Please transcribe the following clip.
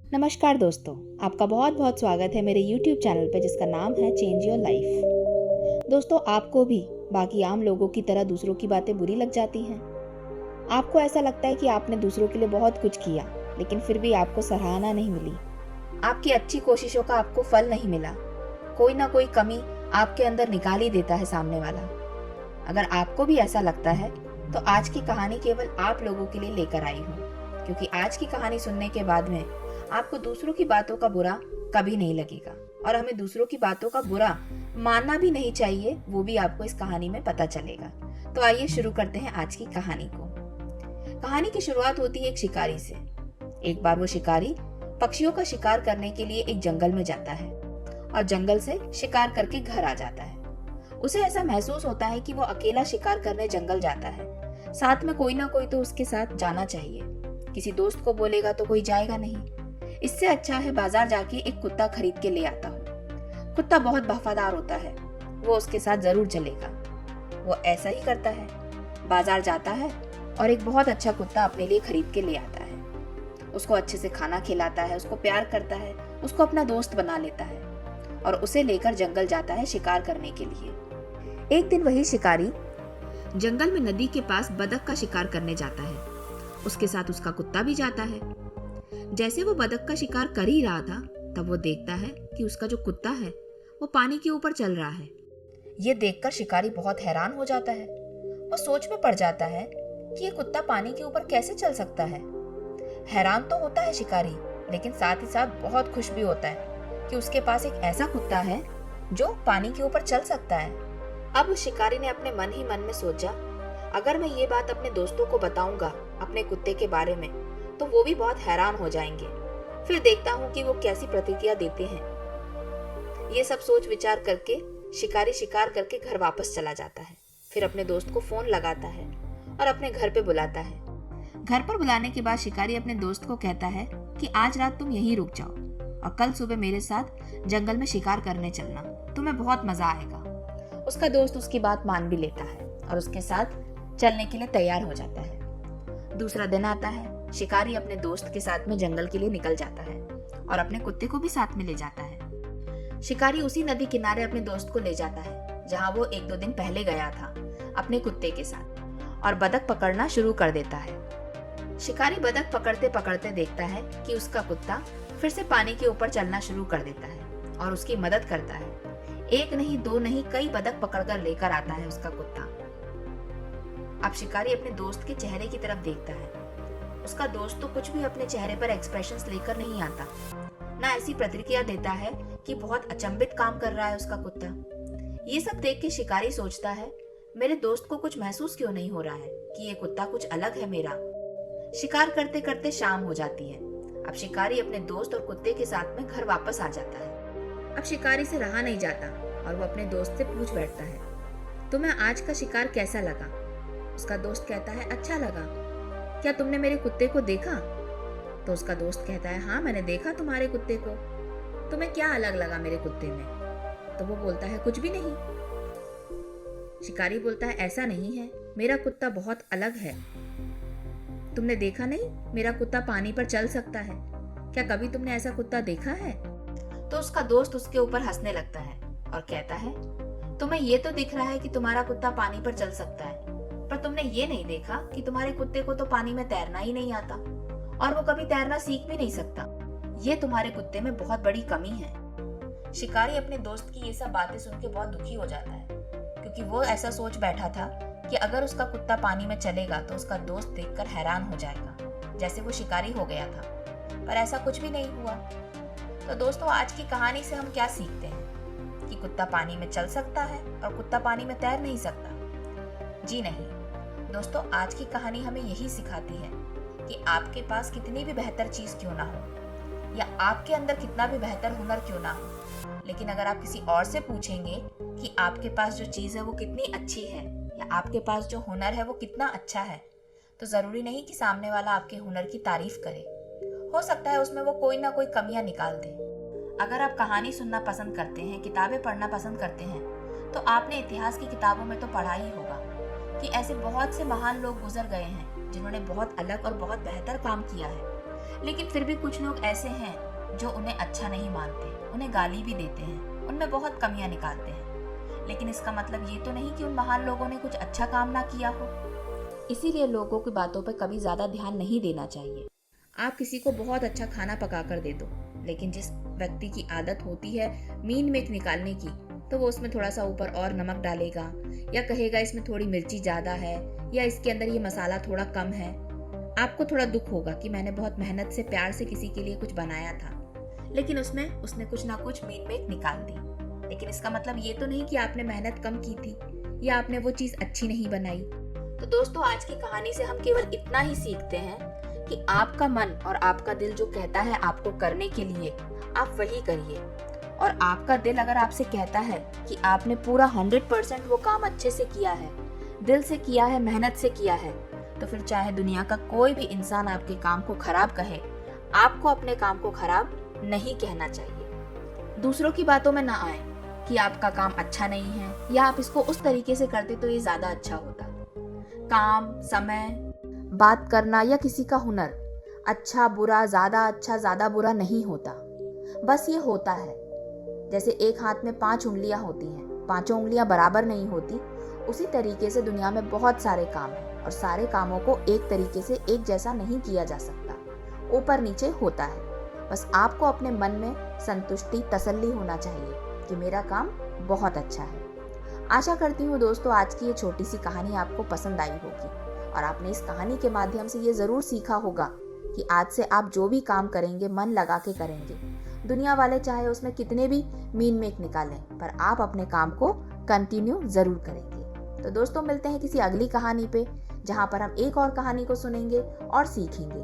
नमस्कार दोस्तों, आपका बहुत बहुत स्वागत है मेरे YouTube चैनल पे जिसका नाम है चेंज योर लाइफ। दोस्तों, आपको भी बाकी आम लोगों की तरह दूसरों की बातें बुरी लग जाती हैं। आपको ऐसा लगता है कि आपने दूसरों के लिए बहुत कुछ किया, लेकिन फिर भी आपको सराहना नहीं मिली। आपकी अच्छी कोशिशों का आपको फल नहीं मिला। कोई ना कोई कमी आपके अंदर निकाल ही देता है सामने वाला। अगर आपको भी ऐसा लगता है तो आज की कहानी केवल आप लोगों के लिए लेकर आई हूँ, क्योंकि आज की कहानी सुनने के बाद में आपको दूसरों की बातों का बुरा कभी नहीं लगेगा और हमें दूसरों की बातों का बुरा मानना भी नहीं चाहिए, वो भी आपको इस कहानी में पता चलेगा। तो आइए शुरू करते हैं आज की कहानी को। कहानी की शुरुआत होती है एक शिकारी से। एक बार वो शिकारी पक्षियों का शिकार करने के लिए एक जंगल में जाता है और जंगल से शिकार करके घर आ जाता है। उसे ऐसा महसूस होता है कि वो अकेला शिकार करने जंगल जाता है, साथ में कोई ना कोई तो उसके साथ जाना चाहिए। किसी दोस्त को बोलेगा तो कोई जाएगा नहीं। इससे अच्छा है बाजार जाके एक कुत्ता खरीद के ले आता हूँ। कुत्ता बहुत वफादार होता है, वो उसके साथ जरूर चलेगा। वो ऐसा ही करता है, बाजार जाता है और एक बहुत अच्छा कुत्ता अपने लिए खरीद के ले आता है। उसको अच्छे से खाना खिलाता है, उसको प्यार करता है, उसको अपना दोस्त बना लेता है और उसे लेकर जंगल जाता है शिकार करने के लिए। एक दिन वही शिकारी जंगल में नदी के पास बतख का शिकार करने जाता है। उसके साथ उसका कुत्ता भी जाता है। जैसे वो बतख का शिकार कर ही रहा था, तब वो देखता है कि उसका जो कुत्ता है वो पानी के ऊपर चल रहा है। ये देखकर शिकारी बहुत हैरान हो जाता है। वो सोच में पड़ जाता है कि ये कुत्ता पानी के ऊपर कैसे चल सकता है। हैरान तो होता है शिकारी, लेकिन साथ ही साथ बहुत खुश भी होता है कि उसके पास एक ऐसा कुत्ता है जो पानी के ऊपर चल सकता है। अब उस शिकारी ने अपने मन ही मन में सोचा, अगर मैं ये बात अपने दोस्तों को बताऊंगा अपने कुत्ते के बारे में, तो वो भी बहुत हैरान हो जाएंगे। फिर देखता हूँ कि वो कैसी प्रतिक्रिया देते हैं। ये सब सोच विचार करके शिकारी शिकार करके घर वापस चला जाता है। फिर अपने दोस्त को फोन लगाता है और अपने घर पे बुलाता है। घर पर बुलाने के बाद शिकारी अपने दोस्त को कहता है कि आज रात तुम यहीं रुक जाओ और कल सुबह मेरे साथ जंगल में शिकार करने चलना, तुम्हें बहुत मजा आएगा। उसका दोस्त उसकी बात मान भी लेता है और उसके साथ चलने के लिए तैयार हो जाता है। दूसरा दिन आता है। शिकारी अपने दोस्त के साथ में जंगल के लिए निकल जाता है और अपने कुत्ते को भी साथ में ले जाता है। शिकारी उसी नदी किनारे अपने दोस्त को ले जाता है जहां वो 1-2 दिन पहले गया था अपने कुत्ते के साथ, और बतख पकड़ना शुरू कर देता है। शिकारी बतख पकड़ते पकड़ते देखता है कि उसका कुत्ता फिर से पानी के ऊपर चलना शुरू कर देता है और उसकी मदद करता है। 1 नहीं 2 नहीं, कई बतख पकड़कर लेकर आता है उसका कुत्ता। अब शिकारी अपने दोस्त के चेहरे की तरफ देखता है। उसका दोस्त तो कुछ भी अपने चेहरे पर एक्सप्रेशंस लेकर नहीं आता, ना ऐसी प्रतिक्रिया देता है कि बहुत अचंभित काम कर रहा है उसका कुत्ता। ये सब देख के शिकारी सोचता है, मेरे दोस्त को कुछ महसूस क्यों नहीं हो रहा है कि ये कुत्ता कुछ अलग है मेरा। शिकार करते करते शाम हो जाती है। अब शिकारी अपने दोस्त और कुत्ते के साथ में घर वापस आ जाता है। अब शिकारी से रहा नहीं जाता और वो अपने दोस्त से पूछ बैठता है, तुम्हें आज का शिकार कैसा लगा? उसका दोस्त कहता है, अच्छा लगा। क्या तुमने मेरे कुत्ते को देखा? तो उसका दोस्त कहता है, हाँ मैंने देखा तुम्हारे कुत्ते को। तुम्हें क्या अलग लगा मेरे कुत्ते में? तो वो बोलता है, कुछ भी नहीं। शिकारी बोलता है, ऐसा नहीं है, मेरा कुत्ता बहुत अलग है। तुमने देखा नहीं, मेरा कुत्ता पानी पर चल सकता है। क्या कभी तुमने ऐसा कुत्ता देखा है? तो उसका दोस्त उसके ऊपर हंसने लगता है और कहता है, तुम्हें ये तो दिख रहा है कि तुम्हारा कुत्ता पानी पर चल सकता है, पर तुमने ये नहीं देखा कि तुम्हारे कुत्ते को तो पानी में तैरना ही नहीं आता और वो कभी तैरना सीख भी नहीं सकता। ये तुम्हारे कुत्ते में बहुत बड़ी कमी है। शिकारी अपने दोस्त की ये सब बातें सुन के बहुत दुखी हो जाता है, क्योंकि वो ऐसा सोच बैठा था कि अगर उसका कुत्ता पानी में चलेगा तो उसका दोस्त देखकर हैरान हो जाएगा, जैसे वो शिकारी हो गया था। पर ऐसा कुछ भी नहीं हुआ। तो दोस्तों, आज की कहानी से हम क्या सीखते हैं कि कुत्ता पानी में चल सकता है और कुत्ता पानी में तैर नहीं सकता? जी नहीं दोस्तों, आज की कहानी हमें यही सिखाती है कि आपके पास कितनी भी बेहतर चीज क्यों ना हो या आपके अंदर कितना भी बेहतर हुनर क्यों ना हो, लेकिन अगर आप किसी और से पूछेंगे कि आपके पास जो चीज है वो कितनी अच्छी है या आपके पास जो हुनर है वो कितना अच्छा है, तो जरूरी नहीं कि सामने वाला आपके हुनर की तारीफ करे। हो सकता है उसमें वो कोई ना कोई कमियां निकाल दे। अगर आप कहानी सुनना पसंद करते हैं, किताबें पढ़ना पसंद करते हैं, तो आपने इतिहास की किताबों में तो पढ़ा ही होगा कि ऐसे बहुत से महान लोग गुजर गए हैं जिन्होंने बहुत अलग और बहुत बेहतर काम किया है। लेकिन फिर भी कुछ लोग ऐसे हैं जो उन्हें अच्छा नहीं मानते, उन्हें गाली भी देते हैं, उनमें बहुत कमियां निकालते हैं। लेकिन इसका मतलब ये तो नहीं कि उन महान लोगों ने कुछ अच्छा काम ना किया हो। इसीलिए लोगों की बातों पर कभी ज्यादा ध्यान नहीं देना चाहिए। आप किसी को बहुत अच्छा खाना पका कर दे दो, लेकिन जिस व्यक्ति की आदत होती है मीन मेक निकालने की, तो वो उसमें थोड़ा सा ऊपर और नमक डालेगा, या कहेगा इसमें थोड़ी मिर्ची ज्यादा है, या इसके अंदर ये मसाला थोड़ा कम है। आपको थोड़ा दुख होगा कि मैंने बहुत मेहनत से प्यार से किसी के लिए कुछ बनाया था, लेकिन उसने कुछ ना कुछ मीन मेक निकाल दी। लेकिन इसका मतलब ये तो नहीं कि आपने मेहनत कम की थी या आपने वो चीज अच्छी नहीं बनाई। तो दोस्तों, आज की कहानी से हम केवल इतना ही सीखते हैं कि आपका मन और आपका दिल जो कहता है आपको करने के लिए, आप वही करिए। और आपका दिल अगर आपसे कहता है कि आपने पूरा 100% वो काम अच्छे से किया है, दिल से किया है, मेहनत से किया है, तो फिर चाहे दुनिया का कोई भी इंसान आपके काम को खराब कहे, आपको अपने काम को खराब नहीं कहना चाहिए। दूसरों की बातों में ना आए कि आपका काम अच्छा नहीं है या आप इसको उस तरीके से करते तो ये ज्यादा अच्छा होता। काम, समय, बात करना या किसी का हुनर अच्छा बुरा, ज्यादा बुरा नहीं होता। बस ये होता है। जैसे एक हाथ में 5 उंगलियां होती हैं, पांचों उंगलियां बराबर नहीं होती, उसी तरीके से दुनिया में बहुत सारे काम हैं और सारे कामों को एक तरीके से एक जैसा नहीं किया जा सकता, ऊपर नीचे होता है। बस आपको अपने मन में संतुष्टि, तसल्ली होना चाहिए कि मेरा काम बहुत अच्छा है। आशा करती हूँ दोस्तों, आज की ये छोटी सी कहानी आपको पसंद आई होगी और आपने इस कहानी के माध्यम से ये जरूर सीखा होगा कि आज से आप जो भी काम करेंगे मन लगा के करेंगे। दुनिया वाले चाहे उसमें कितने भी मीन मेक निकालें, पर आप अपने काम को कंटिन्यू जरूर करेंगे। तो दोस्तों, मिलते हैं किसी अगली कहानी पे, जहां पर हम एक और कहानी को सुनेंगे और सीखेंगे।